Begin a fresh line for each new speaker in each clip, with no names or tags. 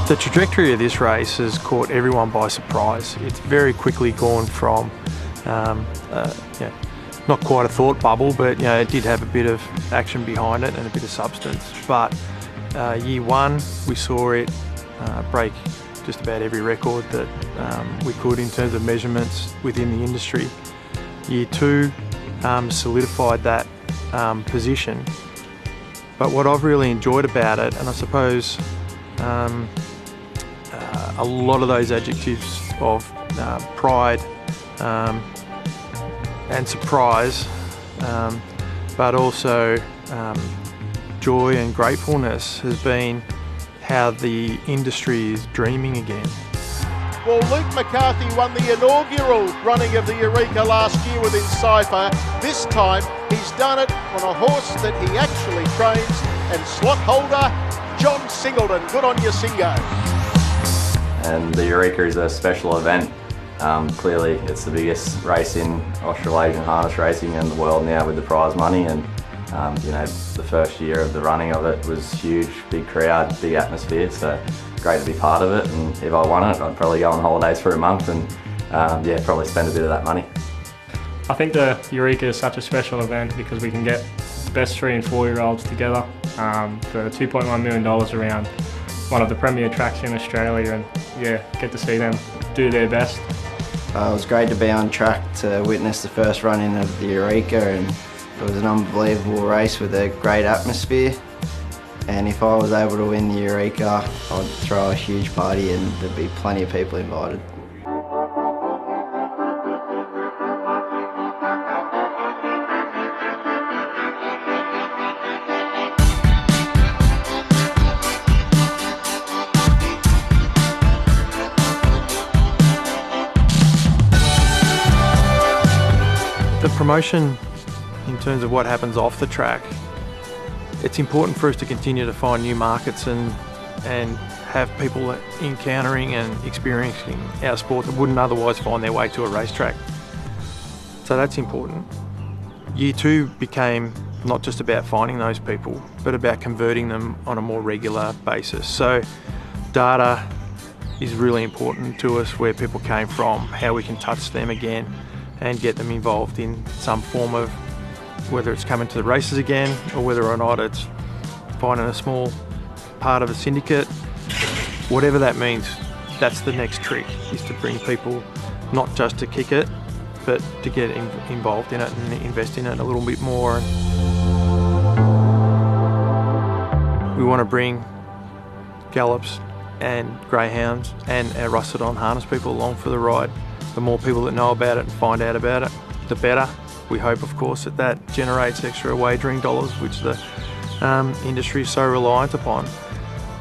The trajectory of this race has caught everyone by surprise. It's very quickly gone from, not quite a thought bubble, but it did have a bit of action behind it and a bit of substance. But year one, we saw it break just about every record that we could in terms of measurements within the industry. Year two solidified that position. But what I've really enjoyed about it, and I suppose a lot of those adjectives of pride and surprise, but also joy and gratefulness, has been how the industry is dreaming again.
Well, Luke McCarthy won the inaugural running of the Eureka last year within Cypher. This time he's done it on a horse that he actually trains, and slot holder John Singleton. Good on you, Singo.
And the Eureka is a special event. Clearly it's the biggest race in Australasian harness racing in the world now with the prize money, and the first year of the running of it was huge, big crowd, big atmosphere, so great to be part of it. And if I won it, I'd probably go on holidays for a month and probably spend a bit of that money.
I think the Eureka is such a special event because we can get the best 3 and 4 year olds together for $2.1 million around one of the premier tracks in Australia, and get to see them do their best.
It was great to be on track to witness the first run-in of the Eureka, and it was an unbelievable race with a great atmosphere. And if I was able to win the Eureka, I'd throw a huge party and there'd be plenty of people invited.
The promotion, in terms of what happens off the track, it's important for us to continue to find new markets and have people encountering and experiencing our sport that wouldn't otherwise find their way to a racetrack. So that's important. Year two became not just about finding those people, but about converting them on a more regular basis. So data is really important to us, where people came from, how we can touch them again and get them involved in some form of, whether it's coming to the races again or whether or not it's finding a small part of a syndicate. Whatever that means, that's the next trick, is to bring people not just to kick it, but to get involved in it and invest in it a little bit more. We want to bring gallops and greyhounds and our rusted-on harness people along for the ride. The more people that know about it and find out about it, the better. We hope, of course, that generates extra wagering dollars, which the industry is so reliant upon.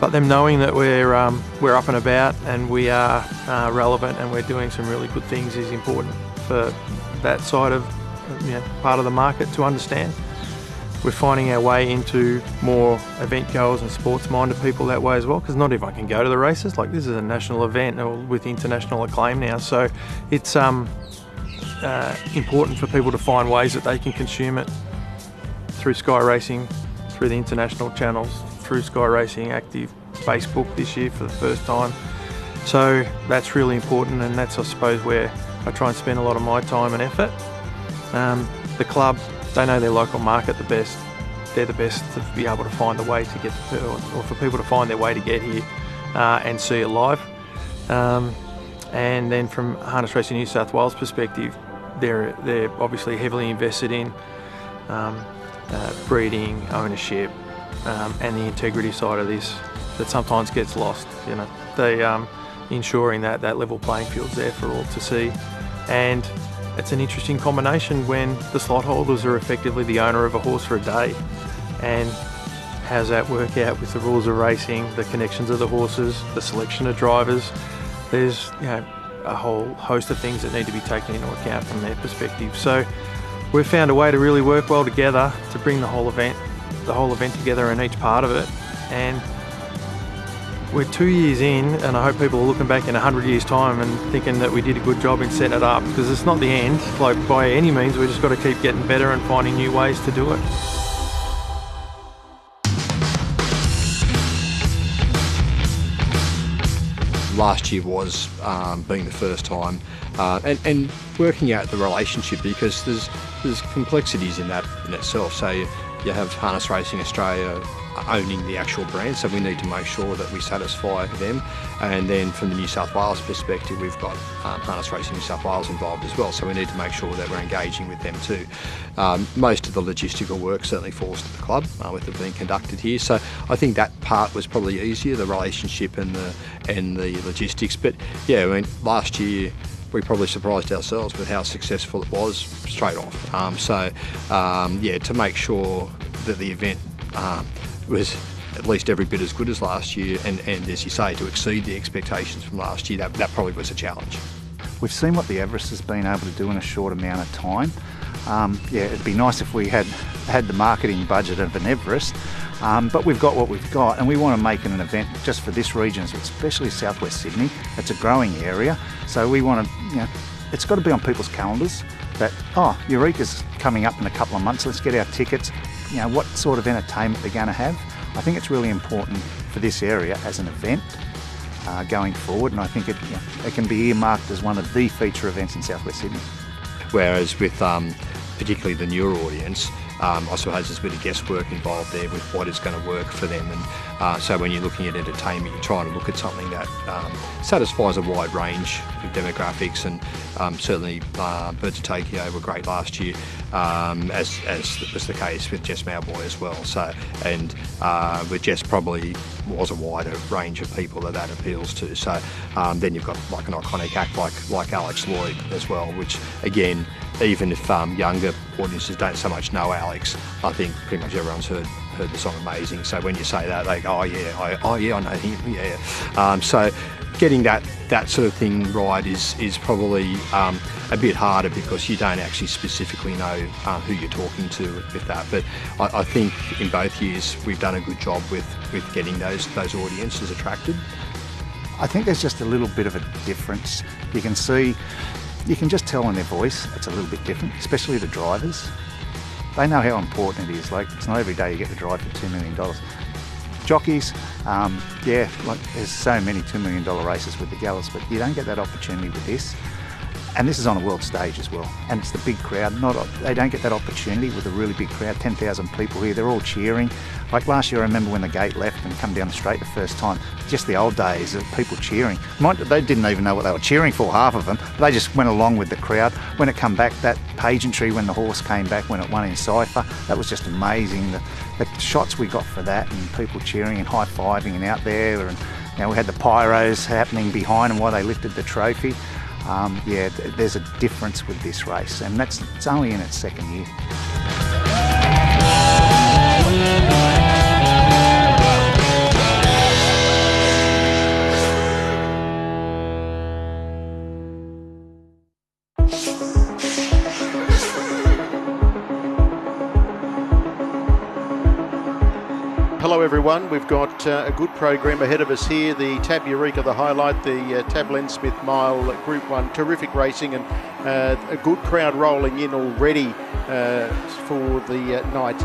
But them knowing that we're up and about and we are relevant and we're doing some really good things is important for that side of part of the market to understand. We're finding our way into more event goers and sports-minded people that way as well, because not everyone can go to the races. Like, this is a national event with international acclaim now, so it's important for people to find ways that they can consume it through Sky Racing, through the international channels, through Sky Racing Active Facebook this year for the first time. So that's really important, and that's, I suppose, where I try and spend a lot of my time and effort. The club, they know their local market the best. They're the best to be able to find the way to get, or for people to find their way to get here and see it live. And then from Harness Racing New South Wales perspective, they're obviously heavily invested in breeding, ownership, and the integrity side of this that sometimes gets lost. They ensuring that level playing field's there for all to see. And it's an interesting combination when the slot holders are effectively the owner of a horse for a day. And how's that work out with the rules of racing, the connections of the horses, the selection of drivers? There's a whole host of things that need to be taken into account from their perspective. So we've found a way to really work well together to bring the whole event together in each part of it. And we're 2 years in, and I hope people are looking back in 100 years' time and thinking that we did a good job in setting it up, because it's not the end, like, by any means. We just got to keep getting better and finding new ways to do it.
last year was being the first time, and working out the relationship, because there's complexities in that in itself. So you have Harness Racing Australia owning the actual brand, so we need to make sure that we satisfy them. And then from the New South Wales perspective, we've got Harness Racing New South Wales involved as well, so we need to make sure that we're engaging with them too. Most of the logistical work certainly falls to the club with it being conducted here, so I think that part was probably easier, the relationship and the logistics. But yeah, I mean, last year we probably surprised ourselves with how successful it was straight off. Yeah, to make sure that the event was at least every bit as good as last year, and as you say, to exceed the expectations from last year, that probably was a challenge.
We've seen what the Everest has been able to do in a short amount of time. Yeah, it'd be nice if we had the marketing budget of an Everest, but we've got what we've got, and we want to make it an event just for this region, especially Southwest Sydney. It's a growing area, so we want to, it's got to be on people's calendars that, oh, Eureka's coming up in a couple of months, let's get our tickets. What sort of entertainment they're going to have. I think it's really important for this area as an event going forward, and I think it can be earmarked as one of the feature events in Southwest Sydney.
Whereas with particularly the newer audience, I suppose there's a bit of guesswork involved there with what is going to work for them, and so when you're looking at entertainment, you're trying to look at something that satisfies a wide range of demographics, and certainly Birds of Tokyo were great last year, as was the case with Jess Mowboy as well. So, and with Jess probably was a wider range of people that appeals to. So then you've got like an iconic act like Alex Lloyd as well, which again, even if younger audiences don't so much know Alex, I think pretty much everyone's heard the song Amazing. So when you say that, they go, oh yeah, I know him, yeah. So getting that sort of thing right is probably a bit harder, because you don't actually specifically know who you're talking to with that. But I think in both years we've done a good job with getting those audiences attracted.
I think there's just a little bit of a difference. You can just tell in their voice it's a little bit different, especially the drivers. They know how important it is. Like, it's not every day you get to drive for $2 million. Jockeys, there's so many $2 million races with the Gallows, but you don't get that opportunity with this. And this is on a world stage as well. And it's the big crowd. They don't get that opportunity with a really big crowd, 10,000 people here. They're all cheering. Like last year, I remember when the gate left and come down the straight the first time, just the old days of people cheering. They didn't even know what they were cheering for, half of them. They just went along with the crowd. When it came back, that pageantry, when the horse came back, when it won in Cypher, that was just amazing. The shots we got for that, and people cheering and high-fiving and out there. And we had the pyros happening behind them while they lifted the trophy. There's a difference with this race, and it's only in its second year.
Hello everyone, we've got a good program ahead of us here. The Tab Eureka, the highlight, the Tab Len Smith Mile Group 1, terrific racing, and a good crowd rolling in already for the night.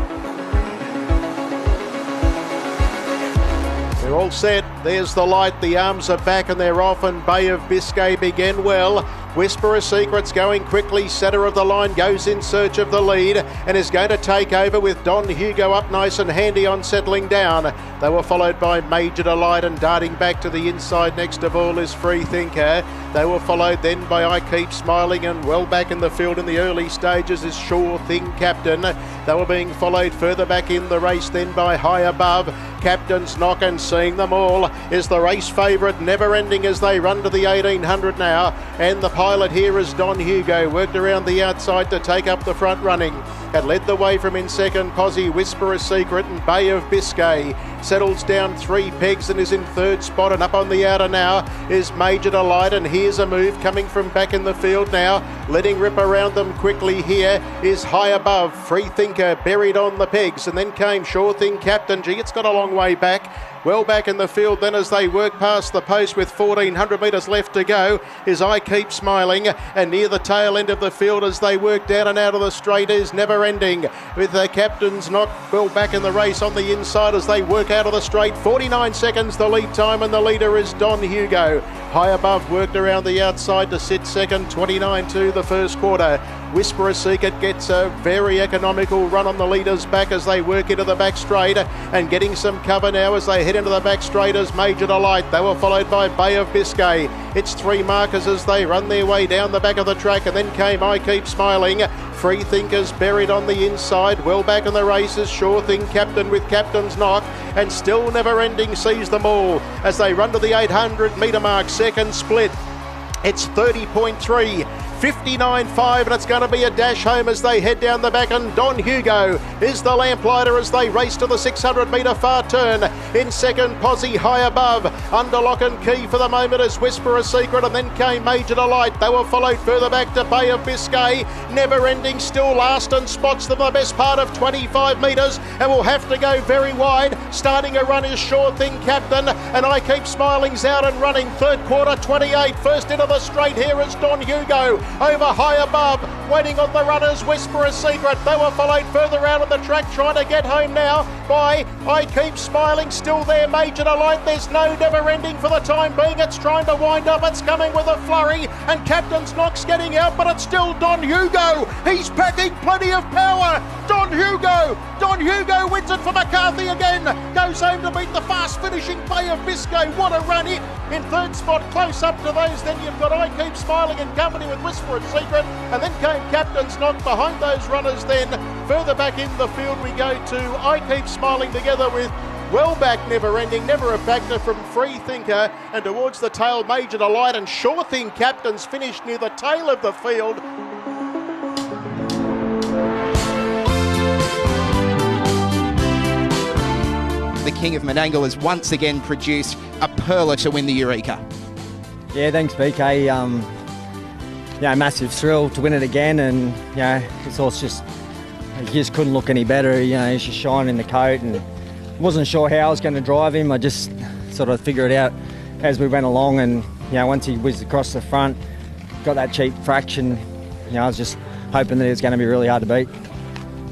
They're all set, there's the light, the arms are back and they're off, and Bay of Biscay began well. Whisper of Secrets going quickly, centre of the line, goes in search of the lead and is going to take over with Don Hugo up nice and handy on settling down. They were followed by Major Delight, and darting back to the inside next of all is Free Thinker. They were followed then by I Keep Smiling, and well back in the field in the early stages is Sure Thing Captain. They were being followed further back in the race then by High Above. Captain's Knock, and Seeing Them All is the race favourite, Never Ending as they run to the 1800 now, and the pilot here is Don Hugo, worked around the outside to take up the front running. Had led the way from in second, Posse, Whisper a Secret, and Bay of Biscay. Settles down 3 pegs and is in third spot, and up on the outer now is Major Delight, and here's a move coming from back in the field now. Letting rip around them quickly here is High Above. Free Thinker buried on the pegs, and then came Sure Thing Captain. Gee, it's got a long way back. Well back in the field then as they work past the post with 1,400 metres left to go is I Keep Smiling, and near the tail end of the field as they work down and out of the straight is Never Ending, with the captain's knock well back in the race on the inside as they work out of the straight. 49 seconds the lead time, and the leader is Don Hugo. High Above worked around the outside to sit second, 29-2 the first quarter. Whisperer Secret gets a very economical run on the leaders back as they work into the back straight, and getting some cover now as they head into the back straight as Major Delight. They were followed by Bay of Biscay. It's three markers as they run their way down the back of the track, and then came I Keep Smiling. Free Thinkers buried on the inside. Well back in the races, Sure Thing Captain with Captain's Knock, and Still Never Ending sees them all as they run to the 800 metre mark. Second split, it's 30.3. 59.5, and it's going to be a dash home as they head down the back, and Don Hugo is the lamplighter as they race to the 600 metre far turn. In second, Posse High Above. Under lock and key for the moment is Whisperer Secret, and then came Major Delight. They were followed further back to Bay of Biscay. Never Ending still last and spots them the best part of 25 metres, and will have to go very wide. Starting a run is Sure Thing Captain, and I Keep Smiling's out and running. Third quarter 28. First into the straight here is Don Hugo. Over High Above, waiting on the runners, Whisperer Secret. They were followed further out of the track, trying to get home now by I Keep Smiling. Still there, Major Delight. There's no Never Ending for the time being. It's trying to wind up. It's coming with a flurry, and Captain's Knock's getting out, but it's still Don Hugo. He's packing plenty of power. Don Hugo wins it for McCarthy again. Goes home to beat the fast finishing Bay of Biscay. What a run it. In third spot, close up to those. Then you've got I Keep Smiling in company with Whisperer Secret, and then came Captain's Knock behind those runners. Then further back in the field we go to I Keep Smiling together with well back Never Ending, Never a Factor from Free Thinker, and towards the tail Major Delight, and Sure Thing Captain's finished near the tail of the field.
The King of Menangle has once again produced a pearler to win the Eureka.
Yeah, thanks BK. Massive thrill to win it again, and this horse just couldn't look any better. He's just shining the coat, and wasn't sure how I was going to drive him. I just sort of figured it out as we went along, and once he whizzed across the front, got that cheap fraction. I was just hoping that it was going to be really hard to beat.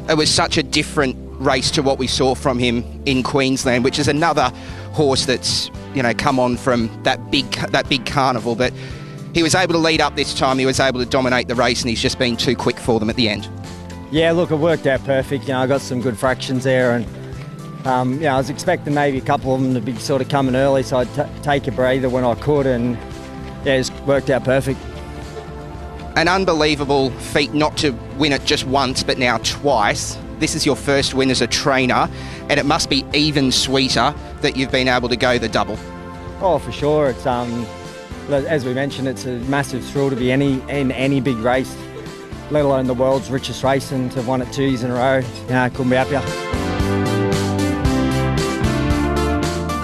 It was such a different race to what we saw from him in Queensland, which is another horse that's come on from that big carnival, but he was able to lead up this time. He was able to dominate the race, and he's just been too quick for them at the end. Yeah,
look, it worked out perfect. I got some good fractions there, and I was expecting maybe a couple of them to be sort of coming early, so I'd take a breather when I could, and it's worked out perfect.
An unbelievable feat not to win it just once, but now twice. This is your first win as a trainer, and it must be even sweeter that you've been able to go the double.
Oh, for sure. It's as we mentioned, it's a massive thrill to be in any big race, let alone the world's richest race, and to have won it 2 years in a row. Couldn't be happier.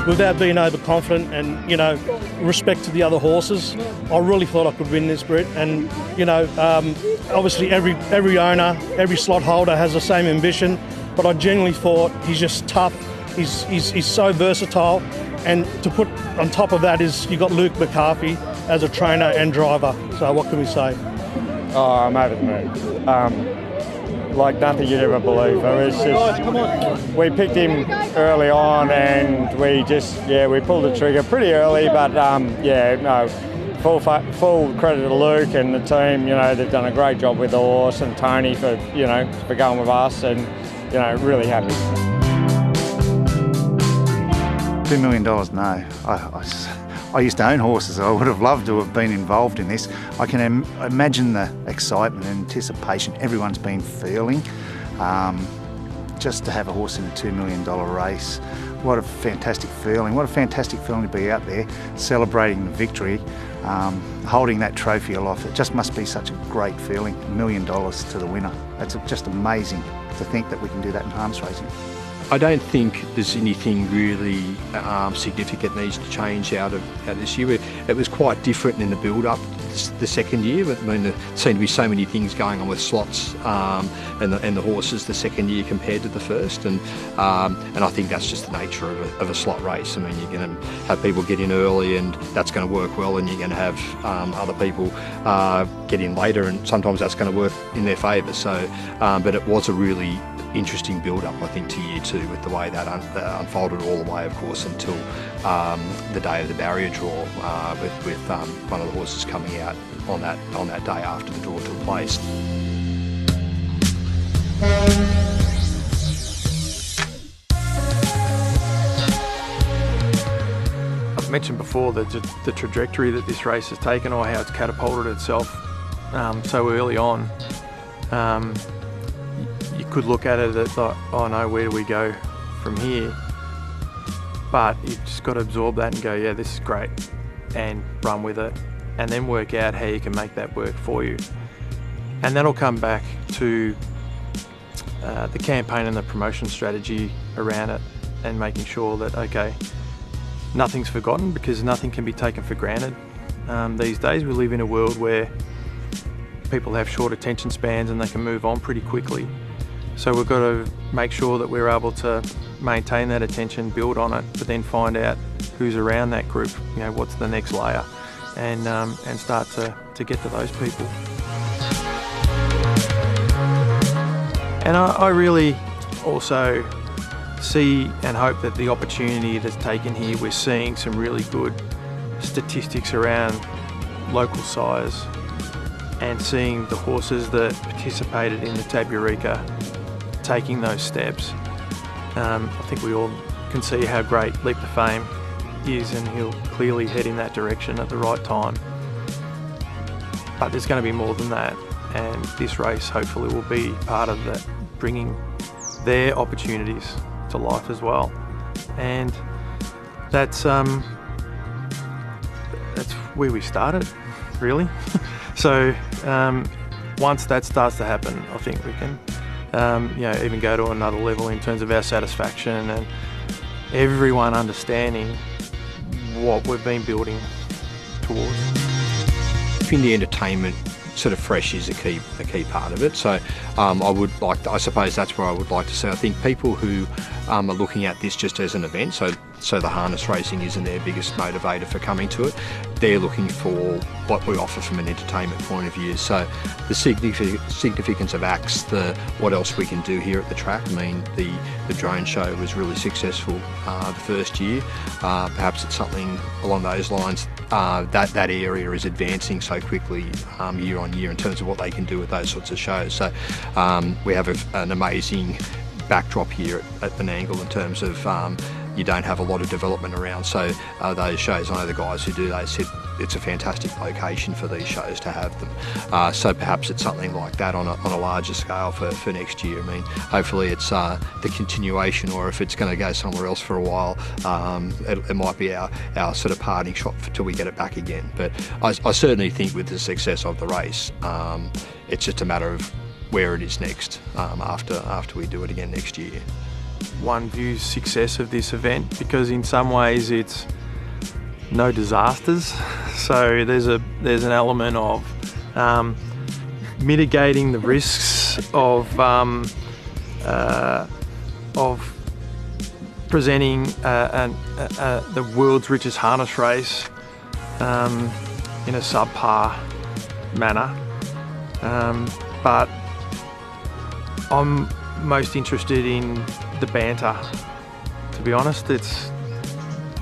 Without being overconfident and, respect to the other horses, I really thought I could win this, Brit. And, obviously every owner, every slot holder has the same ambition, but I genuinely thought he's just tough. He's so versatile. And to put on top of that is you got Luke McCarthy as a trainer and driver. So what can we say?
Oh, I'm over the moon. Like nothing you'd ever believe. It's just, we picked him early on, and we pulled the trigger pretty early, but full credit to Luke and the team. They've done a great job with the horse, and Tony for going with us, and really happy.
$2 million, no. I used to own horses. I would have loved to have been involved in this. I can imagine the excitement and anticipation everyone's been feeling. Just to have a horse in a $2 million race, what a fantastic feeling. What a fantastic feeling to be out there celebrating the victory, holding that trophy aloft. It just must be such a great feeling, $1 million to the winner. It's just amazing to think that we can do that in harness racing.
I don't think there's anything really significant needs to change out of this year. It was quite different in the build-up the second year. I mean, there seemed to be so many things going on with slots and the horses the second year compared to the first, and I think that's just the nature of a slot race. I mean, you're going to have people get in early, and that's going to work well, and you're going to have other people get in later, and sometimes that's going to work in their favour. So, but it was a really interesting build-up, I think, to year two, with the way that unfolded all the way, of course, until the day of the barrier draw, with one of the horses coming out on that day after the draw took place.
I've mentioned before the trajectory that this race has taken, or how it's catapulted itself so early on. You could look at it as like, oh no, where do we go from here? But you've just got to absorb that and go, yeah, this is great, and run with it, and then work out how you can make that work for you. And that'll come back to the campaign and the promotion strategy around it, and making sure that, okay, nothing's forgotten, because nothing can be taken for granted. These days we live in a world where people have short attention spans and they can move on pretty quickly. So we've got to make sure that we're able to maintain that attention, build on it, but then find out who's around that group, you know, what's the next layer, and start to get to those people. And I really also see and hope that the opportunity that's taken here, we're seeing some really good statistics around local size, and seeing the horses that participated in the Tab Eureka taking those steps. I think we all can see how great Leap to Fame is, and he'll clearly head in that direction at the right time. But there's going to be more than that, and this race hopefully will be part of that, bringing their opportunities to life as well. And that's where we started, really. So once that starts to happen, I think we can even go to another level in terms of our satisfaction, and everyone understanding what we've been building towards.
In the entertainment, sort of fresh is a key part of it. So I suppose that's where I would like to see. I think people who are looking at this just as an event, so the harness racing isn't their biggest motivator for coming to it. They're looking for what we offer from an entertainment point of view. So the significance of acts, what else we can do here at the track. I mean, the drone show was really successful the first year. Perhaps it's something along those lines. That area is advancing so quickly year on year in terms of what they can do with those sorts of shows. So we have an amazing backdrop here at Benangle in terms of you don't have a lot of development around, so those shows, I know the guys who do, they said it's a fantastic location for these shows to have them. So perhaps it's something like that on a larger scale for next year. I mean, hopefully it's the continuation, or if it's going to go somewhere else for a while, it might be our sort of parting shot till we get it back again. But I certainly think with the success of the race, it's just a matter of where it is next after we do it again next year.
One views success of this event because in some ways it's no disasters, so there's an element of mitigating the risks of presenting the world's richest harness race in a subpar manner, but I'm most interested in the banter. To be honest,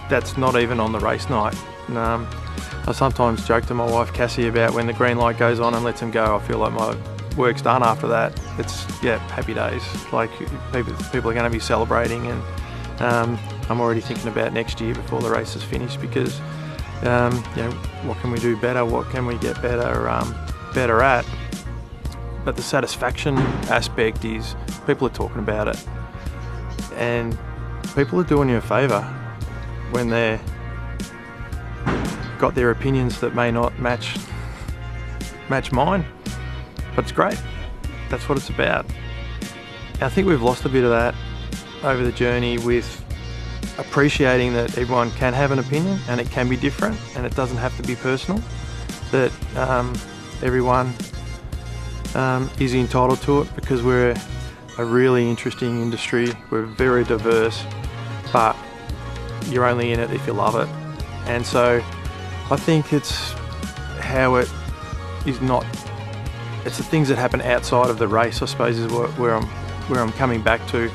that's not even on the race night. I sometimes joke to my wife Cassie about when the green light goes on and lets them go, I feel like my work's done after that. It's happy days. Like people are going to be celebrating, and I'm already thinking about next year before the race is finished, because what can we do better? What can we get better at? But the satisfaction aspect is people are talking about it, and people are doing you a favour when they're got their opinions that may not match mine, but it's great. That's what it's about. And I think we've lost a bit of that over the journey with appreciating that everyone can have an opinion and it can be different and it doesn't have to be personal, that everyone is entitled to it, because we're a really interesting industry. We're very diverse, but you're only in it if you love it. And so I think it's how it is not, it's the things that happen outside of the race, I suppose, is where I'm coming back to.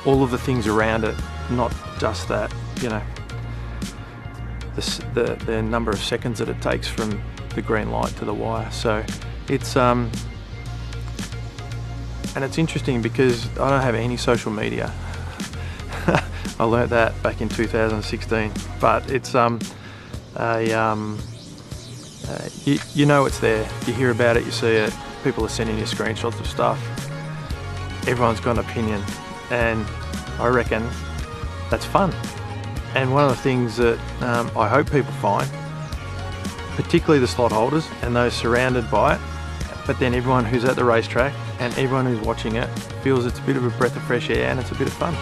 All of the things around it, not just that, you know, the number of seconds that it takes from the green light to the wire. So it's and it's interesting because I don't have any social media. I learnt that back in 2016, but it's you know it's there. You hear about it, you see it. People are sending you screenshots of stuff. Everyone's got an opinion, and I reckon that's fun. And one of the things that I hope people find, particularly the slot holders and those surrounded by it, but then everyone who's at the racetrack and everyone who's watching it, feels it's a bit of a breath of fresh air and it's a bit of fun.